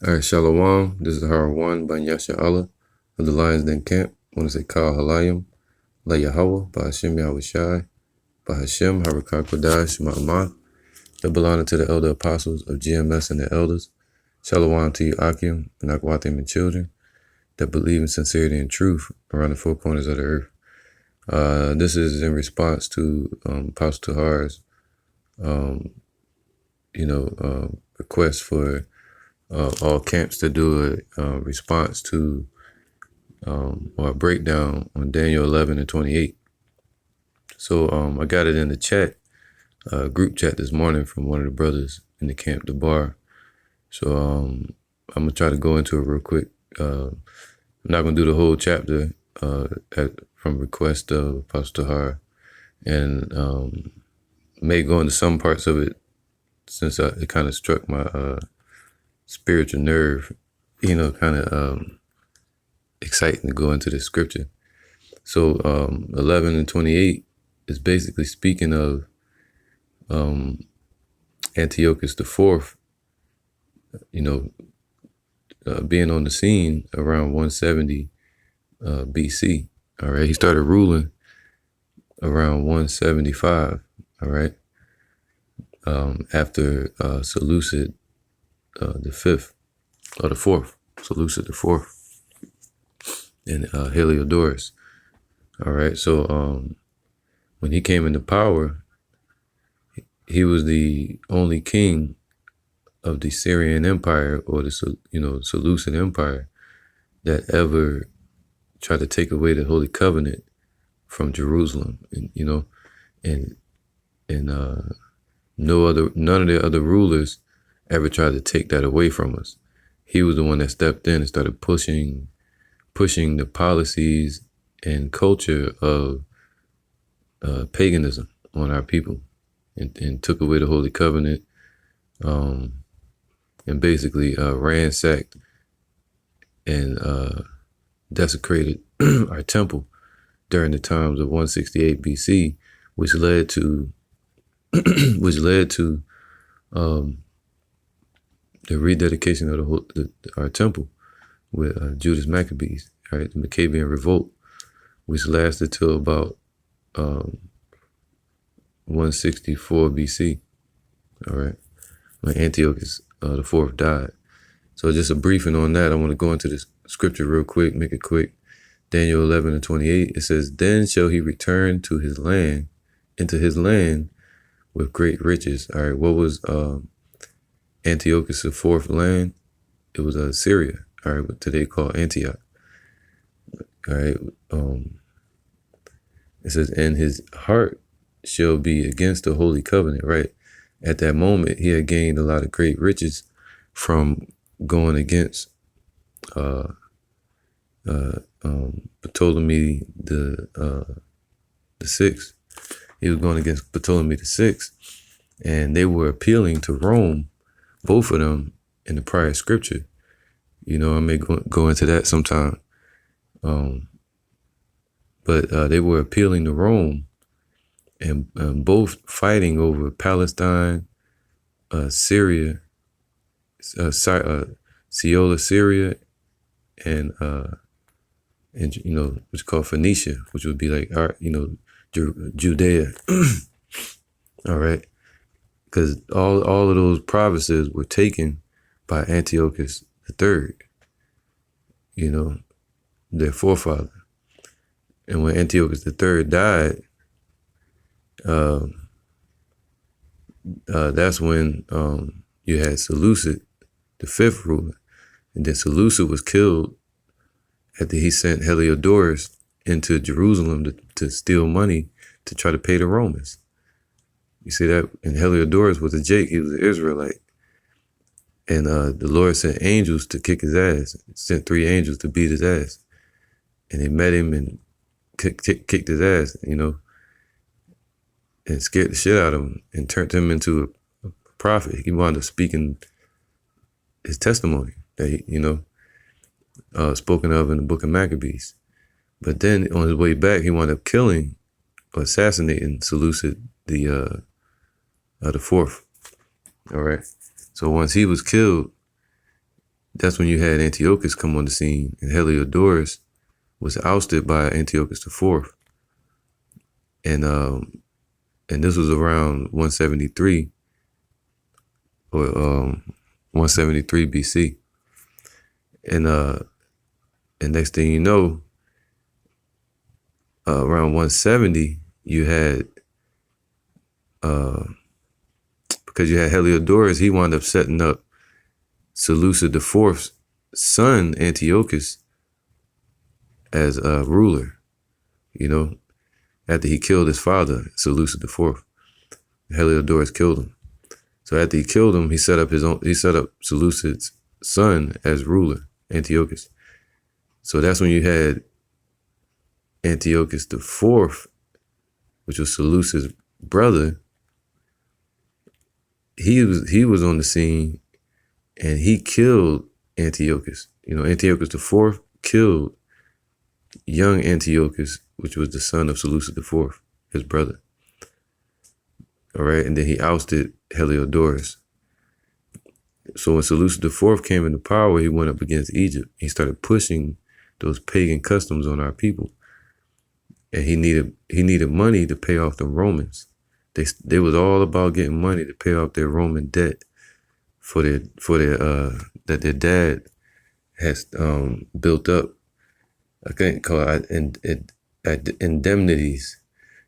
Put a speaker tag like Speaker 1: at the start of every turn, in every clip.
Speaker 1: All right, Shalom. This is Har1 by Yasha Allah of the Lions Den Camp. I want to say Kal Halayim, La Yahweh, Bahashim Yahushai, Bahashim Harakah Kodash, Ma'amah. Double honor to the elder apostles of GMS and the elders. Shalom to you, Akim, and Akwatim and children that believe in sincerity and truth around the four corners of the earth. This is in response to Apostle Tahar's, request for all camps to do a response to or a breakdown on Daniel 11 and 28. So I got it in the chat, group chat this morning from one of the brothers in the camp, the bar. So I'm going to try to go into it real quick. I'm not going to do the whole chapter from request of Apostle Tahar, and may go into some parts of it since it kind of struck my spiritual nerve, kind of exciting to go into the scripture. So 11 and 28 is basically speaking of Antiochus IV, being on the scene around 170 BC. All right, he started ruling around 175. All right, after Seleucid the fifth or the fourth, Seleucid the fourth, and Heliodorus. All right, so when he came into power, he was the only king of the Syrian Empire, or the Seleucid Empire, that ever tried to take away the Holy Covenant from Jerusalem, and none of the other rulers ever tried to take that away from us. He was the one that stepped in and started pushing the policies and culture of paganism on our people, and took away the Holy Covenant, and basically ransacked and desecrated our temple during the times of 168 BC, which led to the rededication of our temple with Judas Maccabees, right? The Maccabean revolt, which lasted till about 164 BC, all right, when Antiochus the fourth died. So just a briefing on that. I want to go into this scripture real quick, make it quick. Daniel 11 and 28, it says, "Then shall he return to his land, into his land with great riches." All right, what was Antiochus the fourth land? It was Syria, all right, what today called Antioch. All right, it says, "And his heart shall be against the Holy Covenant," right? At that moment, he had gained a lot of great riches from going against Ptolemy the sixth. He was going against Ptolemy the sixth, and they were appealing to Rome, both of them, in the prior scripture. I may go into that sometime. But they were appealing to Rome, and both fighting over Palestine, Syria, Seola, Syria, and what's called Phoenicia, which would be like Judea. All right, because all of those provinces were taken by Antiochus III, their forefather. And when Antiochus III died, that's when you had Seleucid, the fifth ruler. And then Seleucid was killed after he sent Heliodorus into Jerusalem to steal money to try to pay the Romans. You see that? And Heliodorus was a Jake. He was an Israelite. And the Lord sent angels to kick his ass. Sent 3 angels to beat his ass. And they met him and kicked his ass, and scared the shit out of him and turned him into a prophet. He wound up speaking his testimony that he, spoken of in the book of Maccabees. But then on his way back, he wound up killing or assassinating Seleucid the fourth. All right. So once he was killed, that's when you had Antiochus come on the scene, and Heliodorus was ousted by Antiochus IV, and this was around 173 or 173 BC, and next thing you know, around 170 you had because you had Heliodorus, he wound up setting up Seleucus IV's son Antiochus as a ruler. After he killed his father, Seleucus IV, Heliodorus killed him. So after he killed him, he set up Seleucus' son as ruler, Antiochus. So that's when you had Antiochus IV, which was Seleucus' brother. He was on the scene, and he killed Antiochus. Antiochus IV killed young Antiochus, which was the son of Seleucus IV, his brother. All right, and then he ousted Heliodorus. So when Seleucus IV came into power, he went up against Egypt. He started pushing those pagan customs on our people, and he needed money to pay off the Romans. They was all about getting money to pay off their Roman debt for their that their dad has built up. I think called indemnities.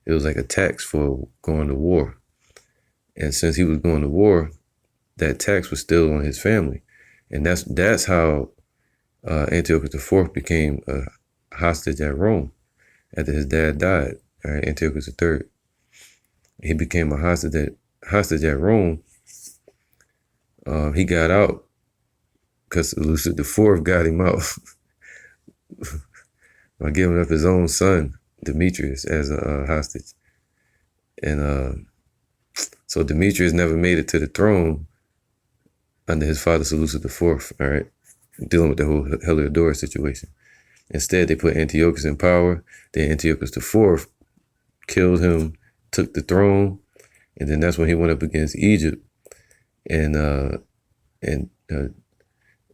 Speaker 1: It was like a tax for going to war. And since he was going to war, that tax was still on his family. And that's how Antiochus IV became a hostage at Rome after his dad died, right? Antiochus III. He became a hostage at Rome. He got out because Seleucus IV got him out by giving up his own son, Demetrius, as a hostage. And so Demetrius never made it to the throne under his father, Seleucus IV, all right, dealing with the whole Heliodorus situation. Instead, they put Antiochus in power. Then Antiochus IV killed him, took the throne, and then that's when he went up against Egypt. And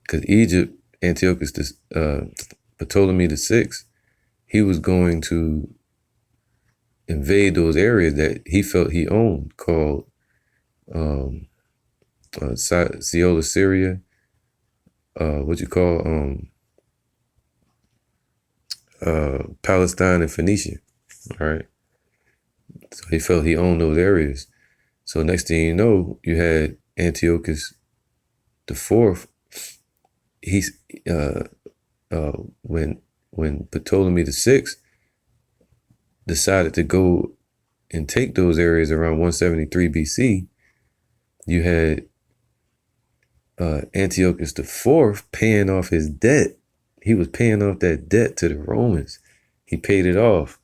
Speaker 1: because Egypt, Antiochus, Ptolemy VI, he was going to invade those areas that he felt he owned, called Seola, Syria, Palestine and Phoenicia, all right? So he felt he owned those areas. So next thing you know, you had Antiochus IV. He's when Ptolemy VI decided to go and take those areas around 173 BC, you had Antiochus IV paying off his debt. He was paying off that debt to the Romans. He paid it off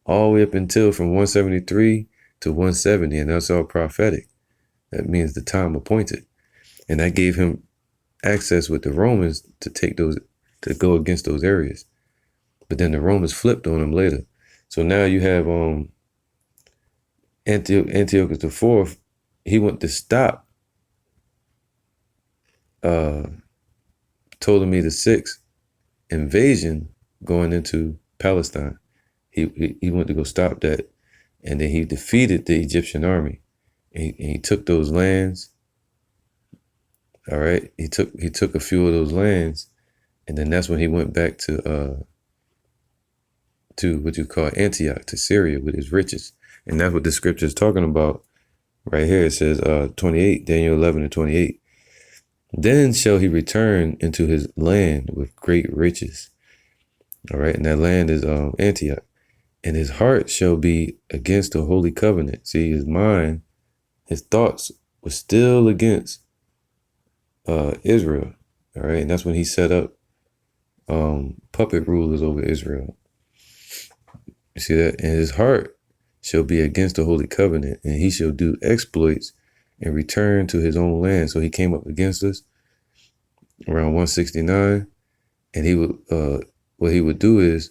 Speaker 1: all the way up until from 173 to 170, and that's all prophetic. That means the time appointed. And that gave him access with the Romans to go against those areas. But then the Romans flipped on him later. So now you have Antiochus IV. He went to stop Ptolemy VI invasion going into Palestine. He went to go stop that, and then he defeated the Egyptian army. And he took those lands. All right, he took a few of those lands, and then that's when he went back to what you call Antioch, to Syria, with his riches. And that's what the scripture is talking about right here. It says 28, Daniel 11 and 28. Then shall he return into his land with great riches. All right, and that land is Antioch. And his heart shall be against the holy covenant. See, his mind, his thoughts were still against Israel. All right, and that's when he set up puppet rulers over Israel. You see that? And his heart shall be against the holy covenant, and he shall do exploits and return to his own land. So he came up against us around 169, and he would what he would do is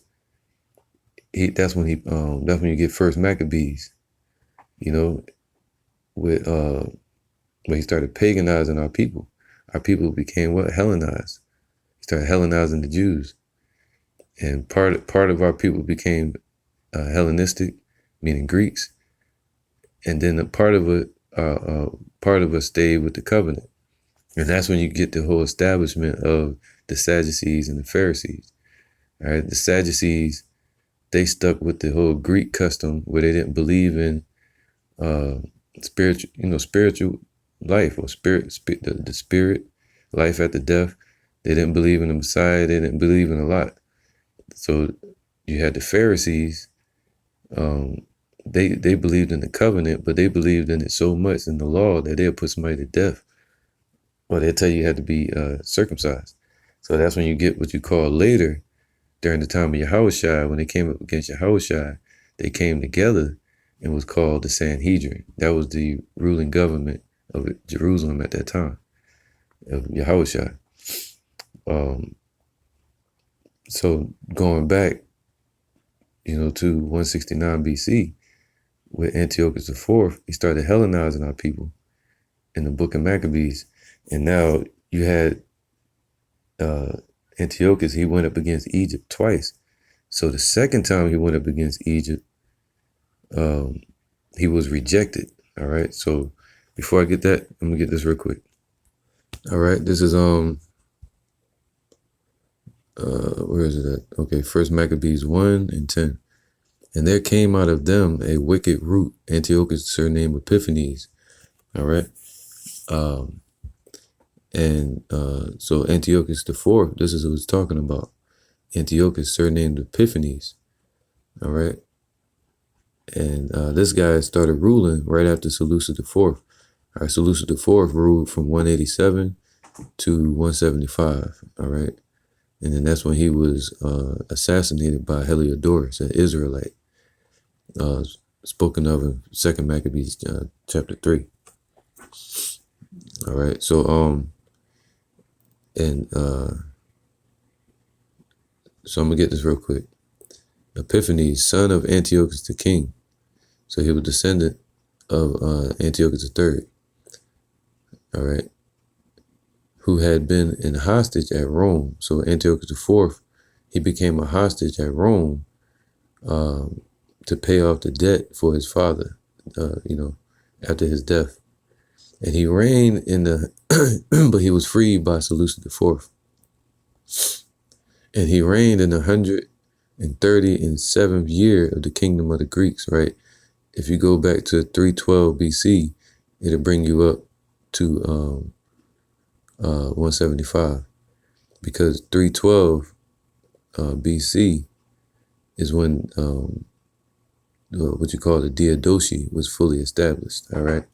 Speaker 1: that's when you get first Maccabees, with when he started paganizing our people. our people became what? Hellenized. He started Hellenizing the Jews. And part of our people became Hellenistic, meaning Greeks. And then a part of us stayed with the covenant. And that's when you get the whole establishment of the Sadducees and the Pharisees. All right, the Sadducees, they stuck with the whole Greek custom where they didn't believe in spiritual life or the spirit, life after death. They didn't believe in the Messiah. They didn't believe in a lot. So you had the Pharisees. They believed in the covenant, but they believed in it so much in the law that they'll put somebody to death, or they'll tell you had to be circumcised. So that's when you get what you call later, during the time of Yahushua, when they came up against Yahushua, they came together and was called the Sanhedrin. That was the ruling government of Jerusalem at that time, of Yahushua. So going back, to 169 BC, with Antiochus IV, he started Hellenizing our people in the book of Maccabees. And now you had Antiochus, he went up against Egypt twice. So the second time he went up against Egypt, he was rejected. All right. So before I get that, I'm gonna get this real quick. All right. This is where is it at? Okay, First Maccabees 1 and 10. And there came out of them a wicked root, Antiochus surnamed Epiphanes. All right. So Antiochus IV, this is who it's talking about. Antiochus surnamed Epiphanes. All right. And this guy started ruling right after Seleucus IV. All right, Seleucus IV ruled from 187 to 175. All right. And then that's when he was assassinated by Heliodorus, an Israelite, spoken of in 2 Maccabees chapter 3. All right. So so I'm gonna get this real quick. Epiphanes, son of Antiochus the king. So he was descendant of Antiochus III. All right. Who had been in hostage at Rome. So Antiochus IV, he became a hostage at Rome to pay off the debt for his father, after his death. And he reigned in the, but he was freed by Seleucus IV. And he reigned in the 137th year of the kingdom of the Greeks, right? If you go back to 312 BC, it'll bring you up to 175, because 312 BC is when what you call the Diadochi was fully established, all right,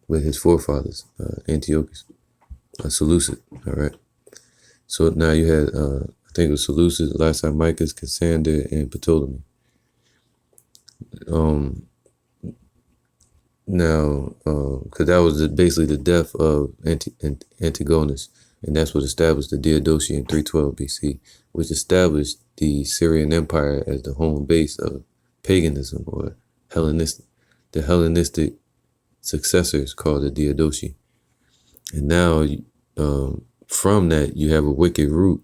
Speaker 1: with his forefathers, Antiochus, Seleucus, all right. So now you had, I think it was Seleucus, Lysimachus, Cassander, and Ptolemy. Now, because that was basically the death of Antigonus, and that's what established the Diadochi in 312 BC, which established the Syrian Empire as the home base of paganism, or the Hellenistic successors called the Diadochi. And now, from that, you have a wicked root,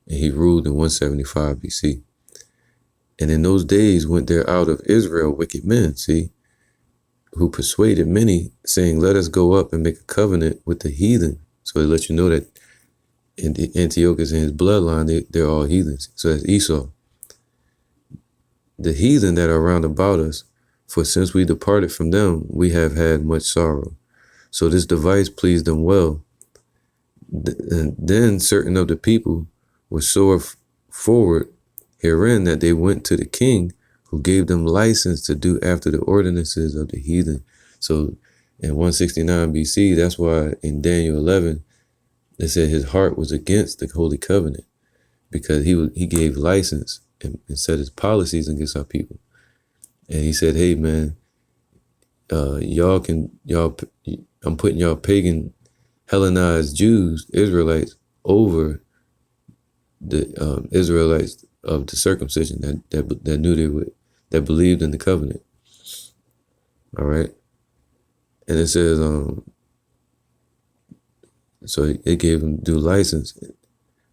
Speaker 1: and he ruled in 175 BC. And in those days went there out of Israel wicked men, who persuaded many, saying, let us go up and make a covenant with the heathen. So they let you know that in Antiochus and his bloodline, they're all heathens. So that's Esau. The heathen that are round about us, for since we departed from them, we have had much sorrow. So this device pleased them well. And then certain of the people were sore forward herein, that they went to the king, who gave them license to do after the ordinances of the heathen. So in 169 BC, that's why in Daniel 11, they said his heart was against the Holy Covenant, because he gave license and set his policies against our people. And he said, hey, man, I'm putting y'all pagan Hellenized Jews, Israelites, over the Israelites of the circumcision that knew they would, that believed in the covenant. All right. And it says, So it gave them due license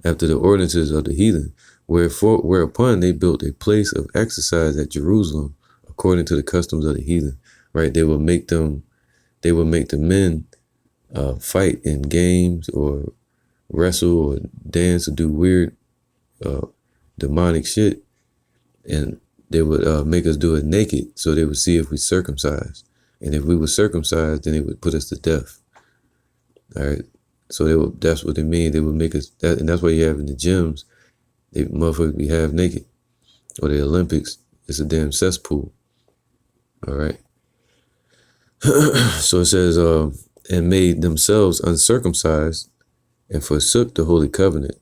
Speaker 1: after the ordinances of the heathen, whereupon they built a place of exercise at Jerusalem, according to the customs of the heathen. Right? They would make the men fight in games or wrestle or dance or do weird demonic shit, and they would make us do it naked, so they would see if we circumcised, and if we were circumcised, then they would put us to death. All right, so that's what they mean. They would make us that, and that's why you have in the gyms, they motherfuckers be half naked, or the Olympics, it's a damn cesspool. All right. So it says, and made themselves uncircumcised, and forsook the holy covenant,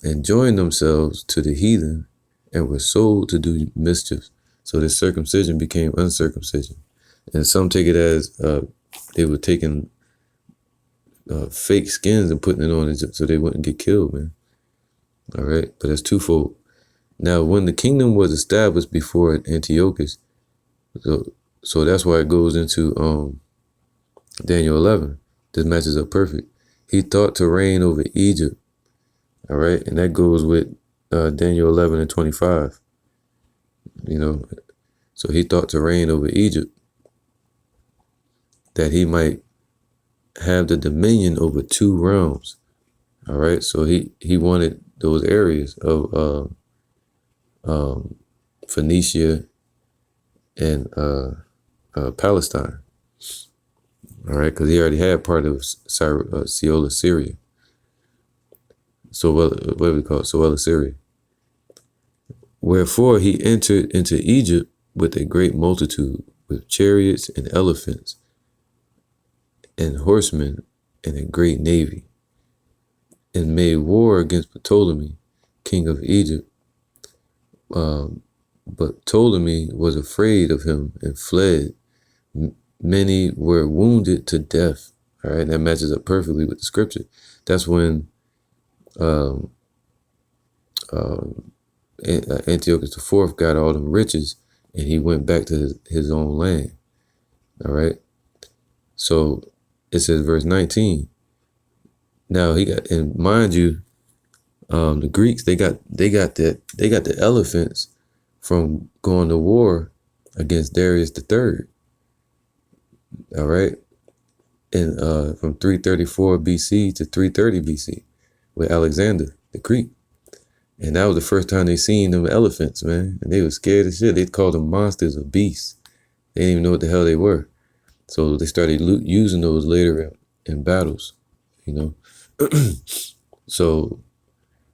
Speaker 1: and joined themselves to the heathen, and were sold to do mischief. So the circumcision became uncircumcision. And some take it as they were taking fake skins and putting it on so they wouldn't get killed, man. All right, but that's twofold. Now, when the kingdom was established before Antiochus, so that's why it goes into Daniel 11. This matches up perfect. He thought to reign over Egypt. All right, and that goes with Daniel 11 and 25. You know, so he thought to reign over Egypt, that he might have the dominion over two realms. All right, so he wanted those areas of Phoenicia and Palestine. All right, because he already had part of Seola, Syria. So what do we call it? Seola, Syria. Wherefore he entered into Egypt with a great multitude, with chariots and elephants and horsemen and a great navy, and made war against Ptolemy, king of Egypt. But Ptolemy was afraid of him and fled. Many were wounded to death. All right, that matches up perfectly with the scripture. That's when Antiochus IV got all them riches, and he went back to his own land. All right, so it says verse 19. Now he got, and mind you, the Greeks, they got the elephants from going to war against Darius III. All right, and from 334 BC to 330 BC with Alexander the Greek. And that was the first time they seen them elephants, man. And they were scared as shit. They called them monsters or beasts. They didn't even know what the hell they were. So they started using those later in battles, you know. So,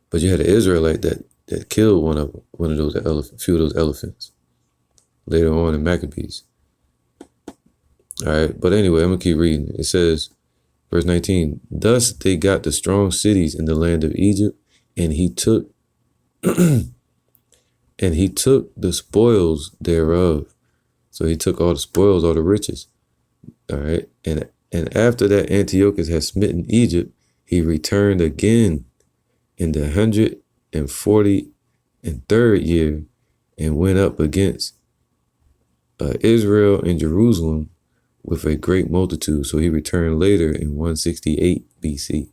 Speaker 1: but you had an Israelite that killed one of those few of those elephants later on in Maccabees. All right, but anyway, I'm gonna keep reading. It says, verse 19. Thus they got the strong cities in the land of Egypt, and he took the spoils thereof. So he took all the spoils, all the riches. All right, and after that Antiochus had smitten Egypt, he returned again in the 143rd year, and went up against Israel and Jerusalem with a great multitude. So he returned later in 168 BC.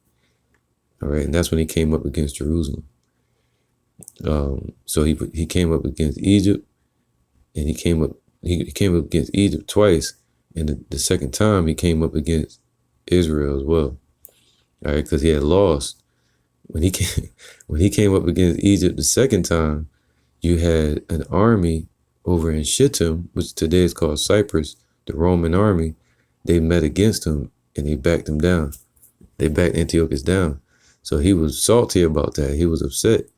Speaker 1: All right, and that's when he came up against Jerusalem. So he came up against Egypt, and he came up against Egypt twice, and the second time he came up against Israel as well. All right, because he had lost when he came up against Egypt the second time. You had an army over in Shittim, which today is called Cyprus, the Roman army. They met against him and they backed him down. They backed Antiochus down. So he was salty about that. He was upset.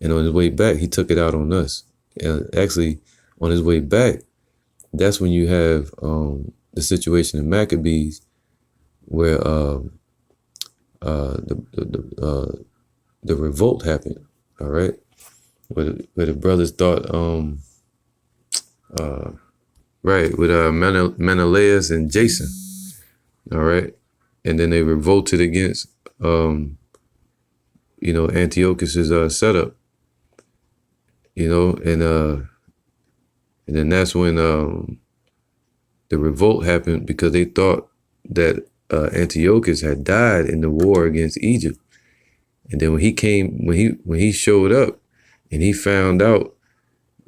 Speaker 1: And on his way back, he took it out on us. And actually, on his way back, that's when you have the situation in Maccabees where the revolt happened. All right, where the brothers thought right, with Menelaus and Jason. All right, and then they revolted against Antiochus's setup. And then that's when the revolt happened, because they thought that Antiochus had died in the war against Egypt. And then when he showed up and he found out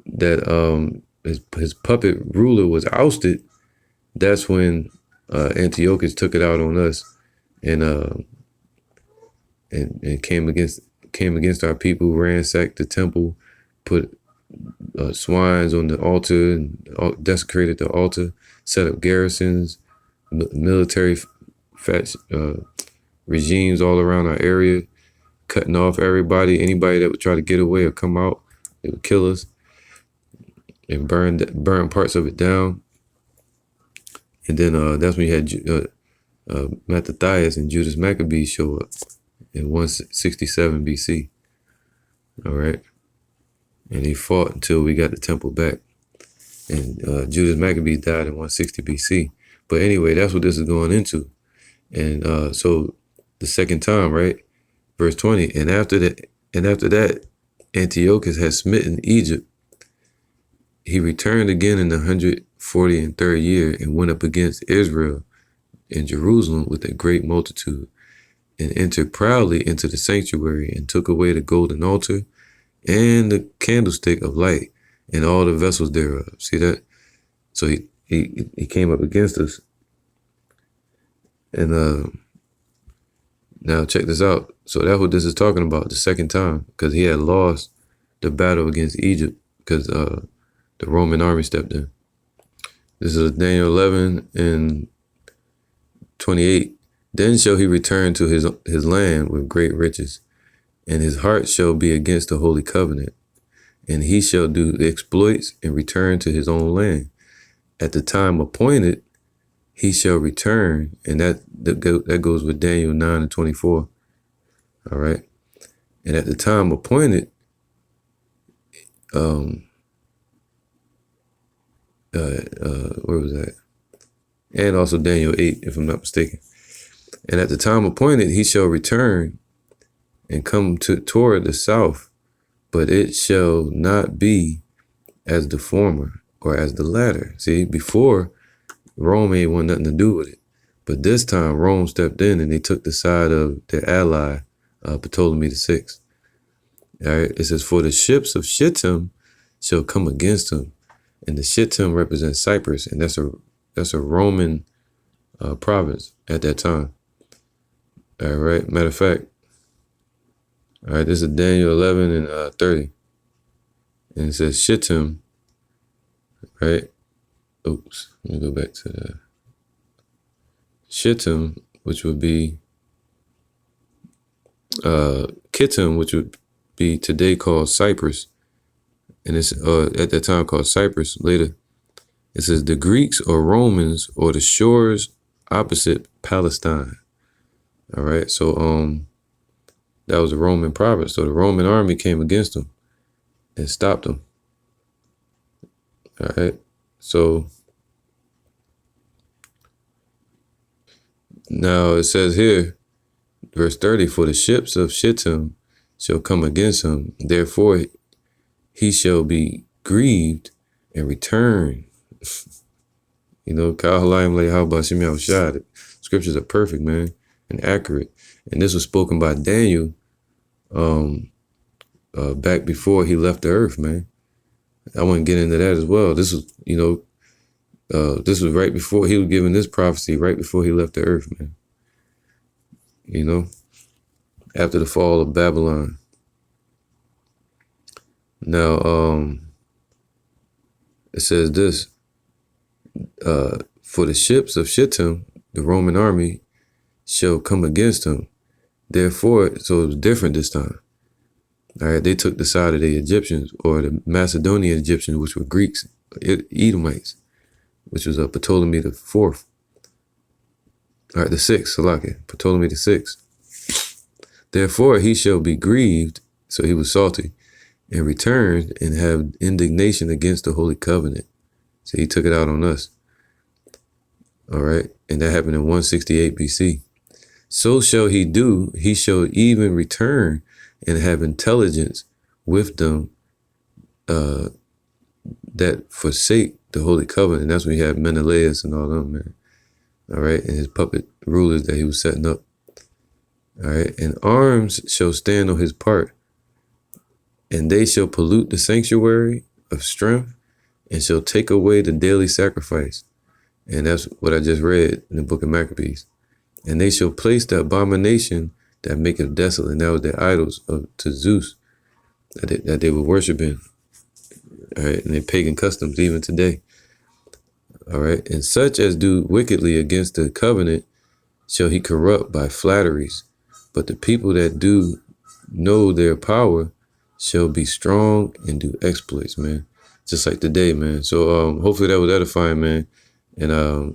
Speaker 1: that his puppet ruler was ousted, that's when Antiochus took it out on us and came against our people, ransacked the temple, put swines on the altar and desecrated the altar, set up garrisons, military regimes all around our area, cutting off anybody that would try to get away or come out. They would kill us and burn parts of it down. And then that's when you had Mattathias and Judas Maccabees show up in 167 BC. All right. And he fought until we got the temple back. And Judas Maccabees died in 160 BC. But anyway, that's what this is going into. And so the second time, right? Verse 20, and after that, Antiochus had smitten Egypt. He returned again in the 143rd year and went up against Israel in Jerusalem with a great multitude, and entered proudly into the sanctuary and took away the golden altar and the candlestick of light and all the vessels thereof. See that? So he came up against us. And now check this out. So that's what this is talking about, the second time, because he had lost the battle against Egypt because the Roman army stepped in. This is Daniel 11 and 28. Then shall he return to his land with great riches, and his heart shall be against the holy covenant, and he shall do exploits and return to his own land. At the time appointed, he shall return, and that goes with Daniel 9 and 24. All right. And at the time appointed, where was that? And also Daniel 8, if I'm not mistaken. And at the time appointed, he shall return and come toward the south, but it shall not be as the former or as the latter. See, before, Rome ain't want nothing to do with it. But this time, Rome stepped in and they took the side of their ally, Ptolemy VI. All right, it says, for the ships of Shittim shall come against him. And the Shittim represents Cyprus, and that's a Roman province at that time. All right, matter of fact, all right, this is Daniel 11 and 30. And it says Shittim, right? Oops, let me go back to the Shittim, which would be Kittim, which would be today called Cyprus. And it's at that time called Cyprus. Later, it says the Greeks or Romans or the shores opposite Palestine. All right, so that was a Roman province. So the Roman army came against them and stopped them. All right, so now it says here, verse 30, for the ships of Shittim shall come against him. Therefore, he shall be grieved and return. You know, the scriptures are perfect, man, and accurate. And this was spoken by Daniel back before he left the earth, man. I want to get into that as well. This was, this was right before he was given this prophecy, right before he left the earth, man. You know, after the fall of Babylon. Now, it says this, for the ships of Shittim, the Roman army, shall come against him. Therefore, so it was different this time. All right, they took the side of the Egyptians, or the Macedonian Egyptians, which were Greeks, Edomites, which was Ptolemy the fourth. All right, the sixth, Ptolemy the sixth. Therefore, he shall be grieved, so he was salty, and returned and have indignation against the holy covenant. So he took it out on us. All right, and that happened in 168 BC. So shall he do, he shall even return and have intelligence with them that forsake the holy covenant. And that's when you have Menelaus and all them, man. All right, and his puppet rulers that he was setting up. All right. And arms shall stand on his part, and they shall pollute the sanctuary of strength, and shall take away the daily sacrifice. And that's what I just read in the book of Maccabees. And they shall place the abomination that maketh desolate. And that was their idols to Zeus that they were worshiping. All right. And their pagan customs even today. All right. And such as do wickedly against the covenant shall he corrupt by flatteries. But the people that do know their power shall be strong and do exploits, man. Just like today, man. So hopefully that was edifying, man. And I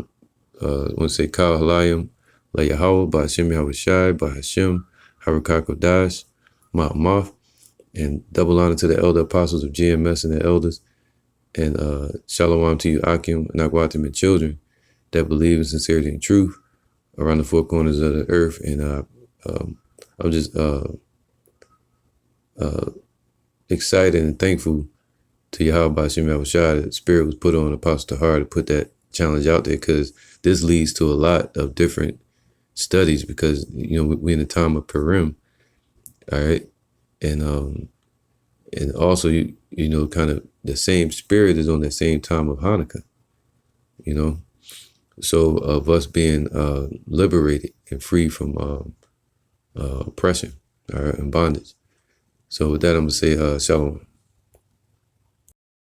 Speaker 1: want to say Kal Halayim, La Yahweh, Ba Hashem Yahushai, Ba Hashem, Harakak Kodash, Ma'amath, and double honor to the elder apostles of GMS and the elders. And shalom to you, Akim, and Akwatim, and children that believe in sincerity and truth around the four corners of the earth. And I'm just excited and thankful to Yahweh Bashim Yahushua that the Spirit was put on Apostle Tahar to put that challenge out there, because this leads to a lot of different studies, because, you know, we're in the time of Purim, all right? And also, you know, kind of the same Spirit is on that same time of Hanukkah, you know? So of us being liberated and free from oppression, all right, and bondage. So with that, I'm going to say shalom.